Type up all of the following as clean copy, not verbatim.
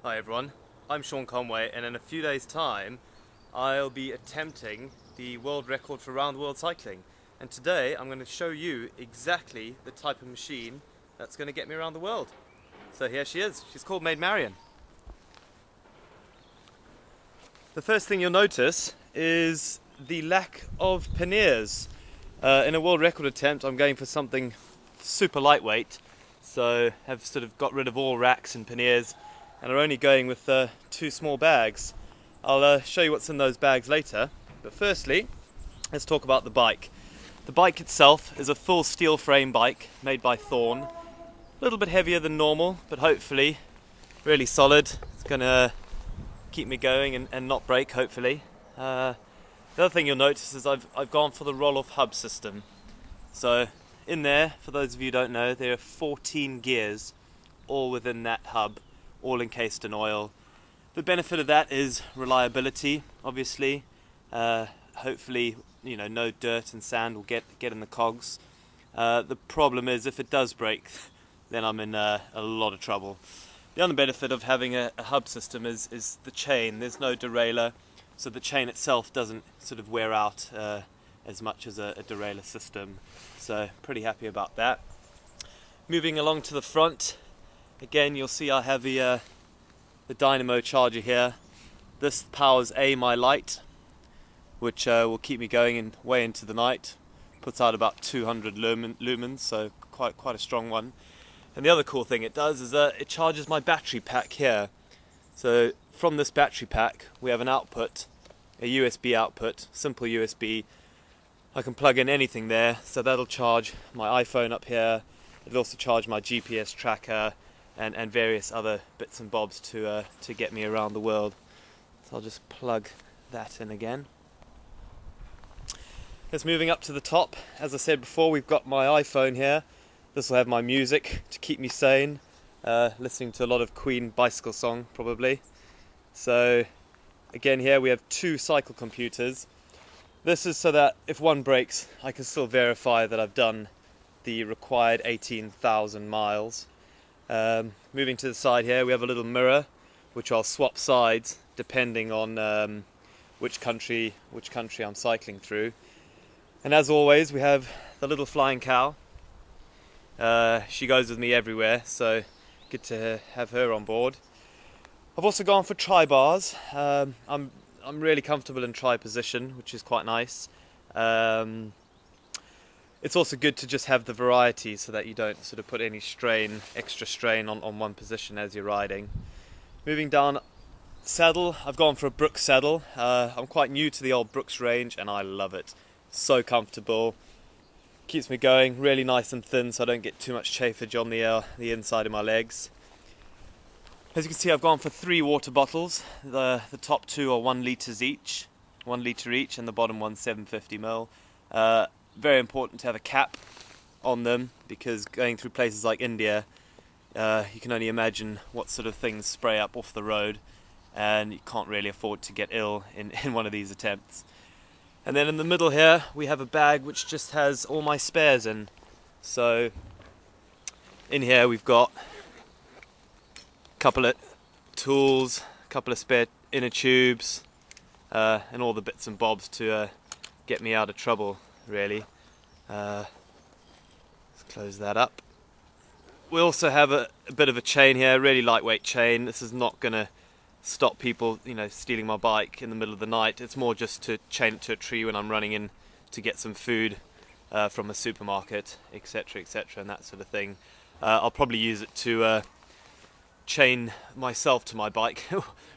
Hi everyone, I'm Conway, and in a few days time I'll be attempting the world record for round world cycling, and today I'm going to show you exactly the type of machine that's going to get me around the world. So here she is. She's called Maid Marian. The first thing you'll notice is the lack of panniers. In a world record attempt I'm going for something super lightweight, so have sort of got rid of all racks and panniers and are only going with two small bags. I'll show you what's in those bags later, but firstly let's talk about the bike. The bike itself is a full steel frame bike made by Thorn. A little bit heavier than normal, but hopefully really solid. It's going to keep me going and not break, hopefully. The other thing you'll notice is I've gone for the roll-off hub system. So in there, for those of you who don't know, there are 14 gears all within that hub, all encased in oil. The benefit of that is reliability, obviously. Hopefully, no dirt and sand will get in the cogs. The problem is if it does break, then I'm in a lot of trouble. The other benefit of having a hub system is the chain. There's no derailleur, so the chain itself doesn't sort of wear out as much as a derailleur system. So pretty happy about that. Moving along to the front, again you'll see I have the Dynamo Charger here. This powers my light, which will keep me going way into the night. Puts out about 200 lumens, so quite a strong one. And the other cool thing it does is it charges my battery pack here. So from this battery pack we have an output, a USB output, simple USB. I can plug in anything there, so that'll charge my iPhone up here. It'll also charge my GPS tracker and various other bits and bobs to get me around the world. So I'll just plug that in again. Just moving up to the top, as I said before, we've got my iPhone here. This will have my music to keep me sane, listening to a lot of Queen bicycle song probably. So again here we have two cycle computers. This is so that if one breaks I can still verify that I've done the required 18,000 miles. Moving to the side here we have a little mirror which I'll swap sides depending on which country I'm cycling through. And as always we have the little flying cow. She goes with me everywhere, so good to have her on board. I've also gone for tri-bars. I'm really comfortable in tri-position, which is quite nice. It's also good to just have the variety so that you don't sort of put any extra strain on one position as you're riding. Moving down saddle, I've gone for a Brooks saddle. I'm quite new to the old Brooks range and I love it. So comfortable. Keeps me going, really nice and thin so I don't get too much chafage on the inside of my legs. As you can see I've gone for 3 water bottles. The top 2 are 1 litre each, and the bottom one's 750 ml. Very important to have a cap on them because going through places like India you can only imagine what sort of things spray up off the road and you can't really afford to get ill in one of these attempts. And then in the middle here we have a bag which just has all my spares in. So in here we've got a couple of tools, a couple of spare inner tubes and all the bits and bobs to get me out of trouble really. Let's close that up. We also have a bit of a chain here, really lightweight chain. This is not going to stop people stealing my bike in the middle of the night. It's more just to chain it to a tree when I'm running in to get some food from a supermarket, etc, and that sort of thing. I'll probably use it to chain myself to my bike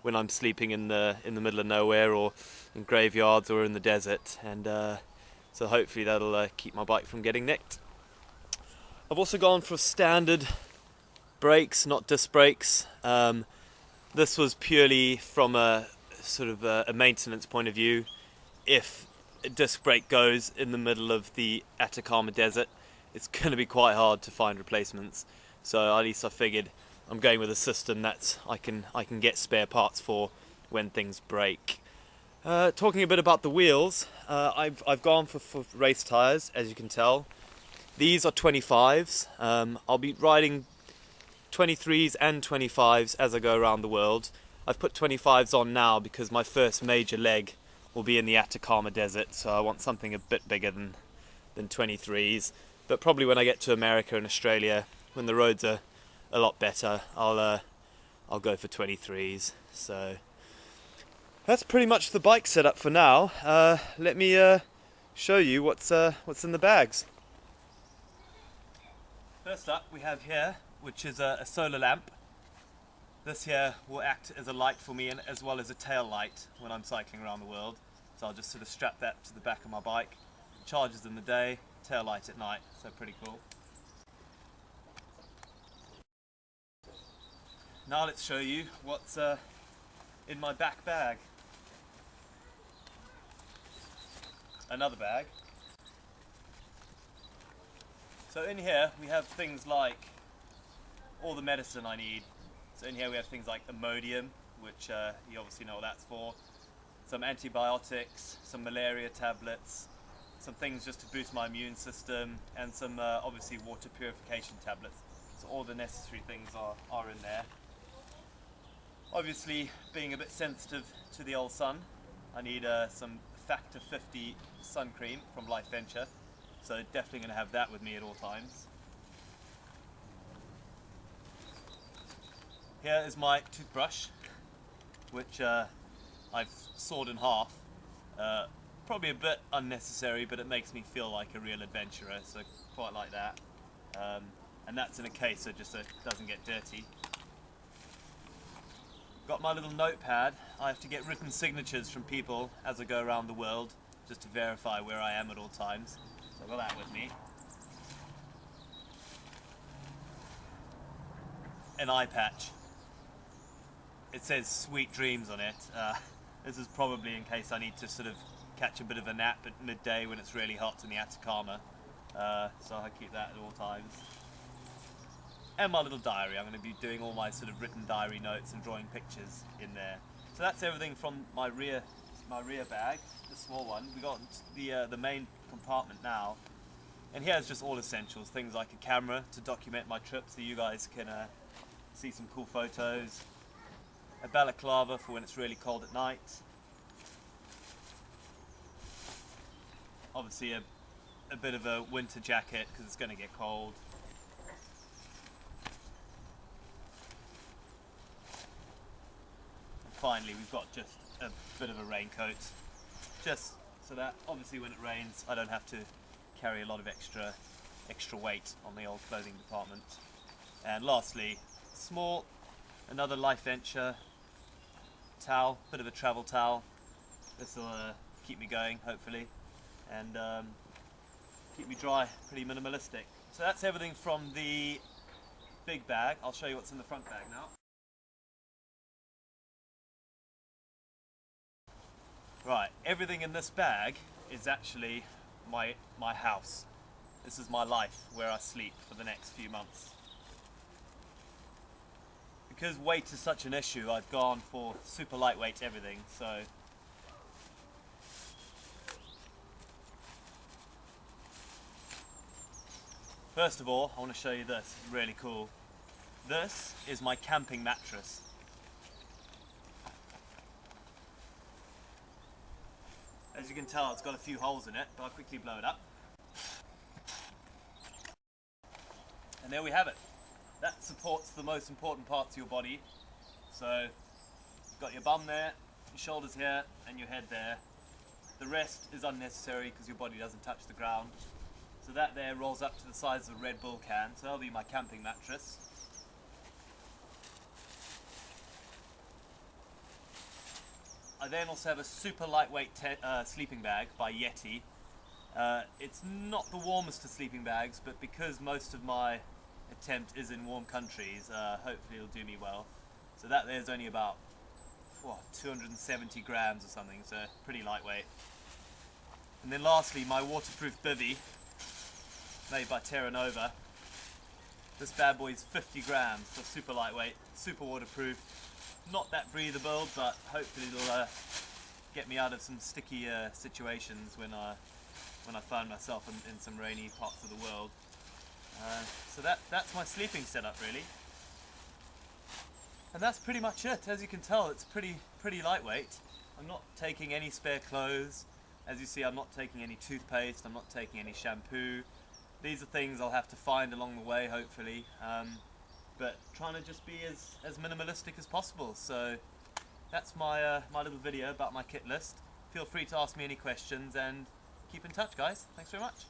when I'm sleeping in the middle of nowhere or in graveyards or in the desert, and so hopefully that'll keep my bike from getting nicked. I've also gone for standard brakes, not disc brakes. This was purely from a sort of a maintenance point of view. If a disc brake goes in the middle of the Atacama Desert, it's going to be quite hard to find replacements. So at least I figured I'm going with a system that I can get spare parts for when things break. Talking a bit about the wheels, I've gone for race tyres, as you can tell. These are 25s. I'll be riding 23s and 25s as I go around the world. I've put 25s on now because my first major leg will be in the Atacama Desert, so I want something a bit bigger than 23s. But probably when I get to America and Australia, when the roads are a lot better, I'll go for 23s. So that's pretty much the bike setup for now. Let me show you what's in the bags. First up we have here, which is a solar lamp. This here will act as a light for me, and as well as a tail light when I'm cycling around the world. So I'll just sort of strap that to the back of my bike. It charges in the day, tail light at night, so pretty cool. Now let's show you what's in my back bag. Another bag. So in here we have things like all the medicine I need. So in here we have things like Imodium, which you obviously know what that's for. Some antibiotics, some malaria tablets, some things just to boost my immune system, and some obviously water purification tablets. So all the necessary things are in there. Obviously, being a bit sensitive to the old sun, I need some Factor 50 sun cream from Life Venture. So definitely going to have that with me at all times. Here is my toothbrush, which I've sawed in half. Probably a bit unnecessary, but it makes me feel like a real adventurer, so quite like that. And that's in a case so just so it doesn't get dirty. Got my little notepad. I have to get written signatures from people as I go around the world, just to verify where I am at all times. So I've got that with me. An Eyepatch. It says sweet dreams on it. This is probably in case I need to sort of catch a bit of a nap at midday when it's really hot in the Atacama. So I keep that at all times. And my little diary. I'm going to be doing all my sort of written diary notes and drawing pictures in there. So that's everything from my rear bag, the small one. We got the main compartment now, and here's just all essentials. Things like a camera to document my trip, so you guys can see some cool photos. A balaclava for when it's really cold at night. Obviously a bit of a winter jacket because it's going to get cold. Finally, we've got just a bit of a raincoat, just so that obviously when it rains I don't have to carry a lot of extra weight on the old clothing department. And lastly, another Life Venture towel, bit of a travel towel. This will keep me going hopefully, and keep me dry, pretty minimalistic. So that's everything from the big bag. I'll show you what's in the front bag now. Right, everything in this bag is actually my house. This is my life, where I sleep for the next few months. Because weight is such an issue, I've gone for super lightweight everything, so first of all, I want to show you this, really cool. This is my camping mattress. As you can tell, it's got a few holes in it, but I'll quickly blow it up. And there we have it. That supports the most important parts of your body. So, you've got your bum there, your shoulders here, and your head there. The rest is unnecessary because your body doesn't touch the ground. So that there rolls up to the size of a Red Bull can, so that'll be my camping mattress. I then also have a super lightweight sleeping bag by Yeti. It's not the warmest of sleeping bags, but because most of my attempt is in warm countries, hopefully it'll do me well. So that there's only about 270 grams or something, so pretty lightweight. And then lastly, my waterproof bivvy, made by Terra Nova. This bad boy is 50 grams, so super lightweight, super waterproof. Not that breathable, but hopefully it'll get me out of some sticky situations when I find myself in some rainy parts of the world. So that's my sleeping setup really. And that's pretty much it. As you can tell, it's pretty lightweight. I'm not taking any spare clothes. As you see, I'm not taking any toothpaste, I'm not taking any shampoo. These are things I'll have to find along the way, hopefully. But trying to just be as minimalistic as possible. So that's my little video about my kit list. Feel free to ask me any questions and keep in touch, guys. Thanks very much.